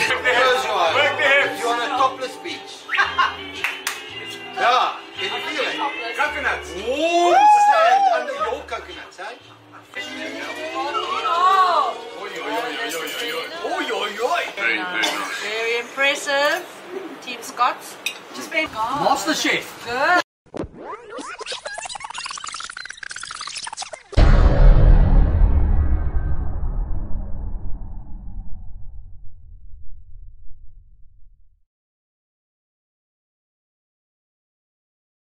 Close your eyes. Work the hips. You're on a topless beach. Yeah. Can you feel it? Coconuts. Warm sand under your coconuts, eh? Very nice. Very impressive. Team Scots. Just been Master Chef. good.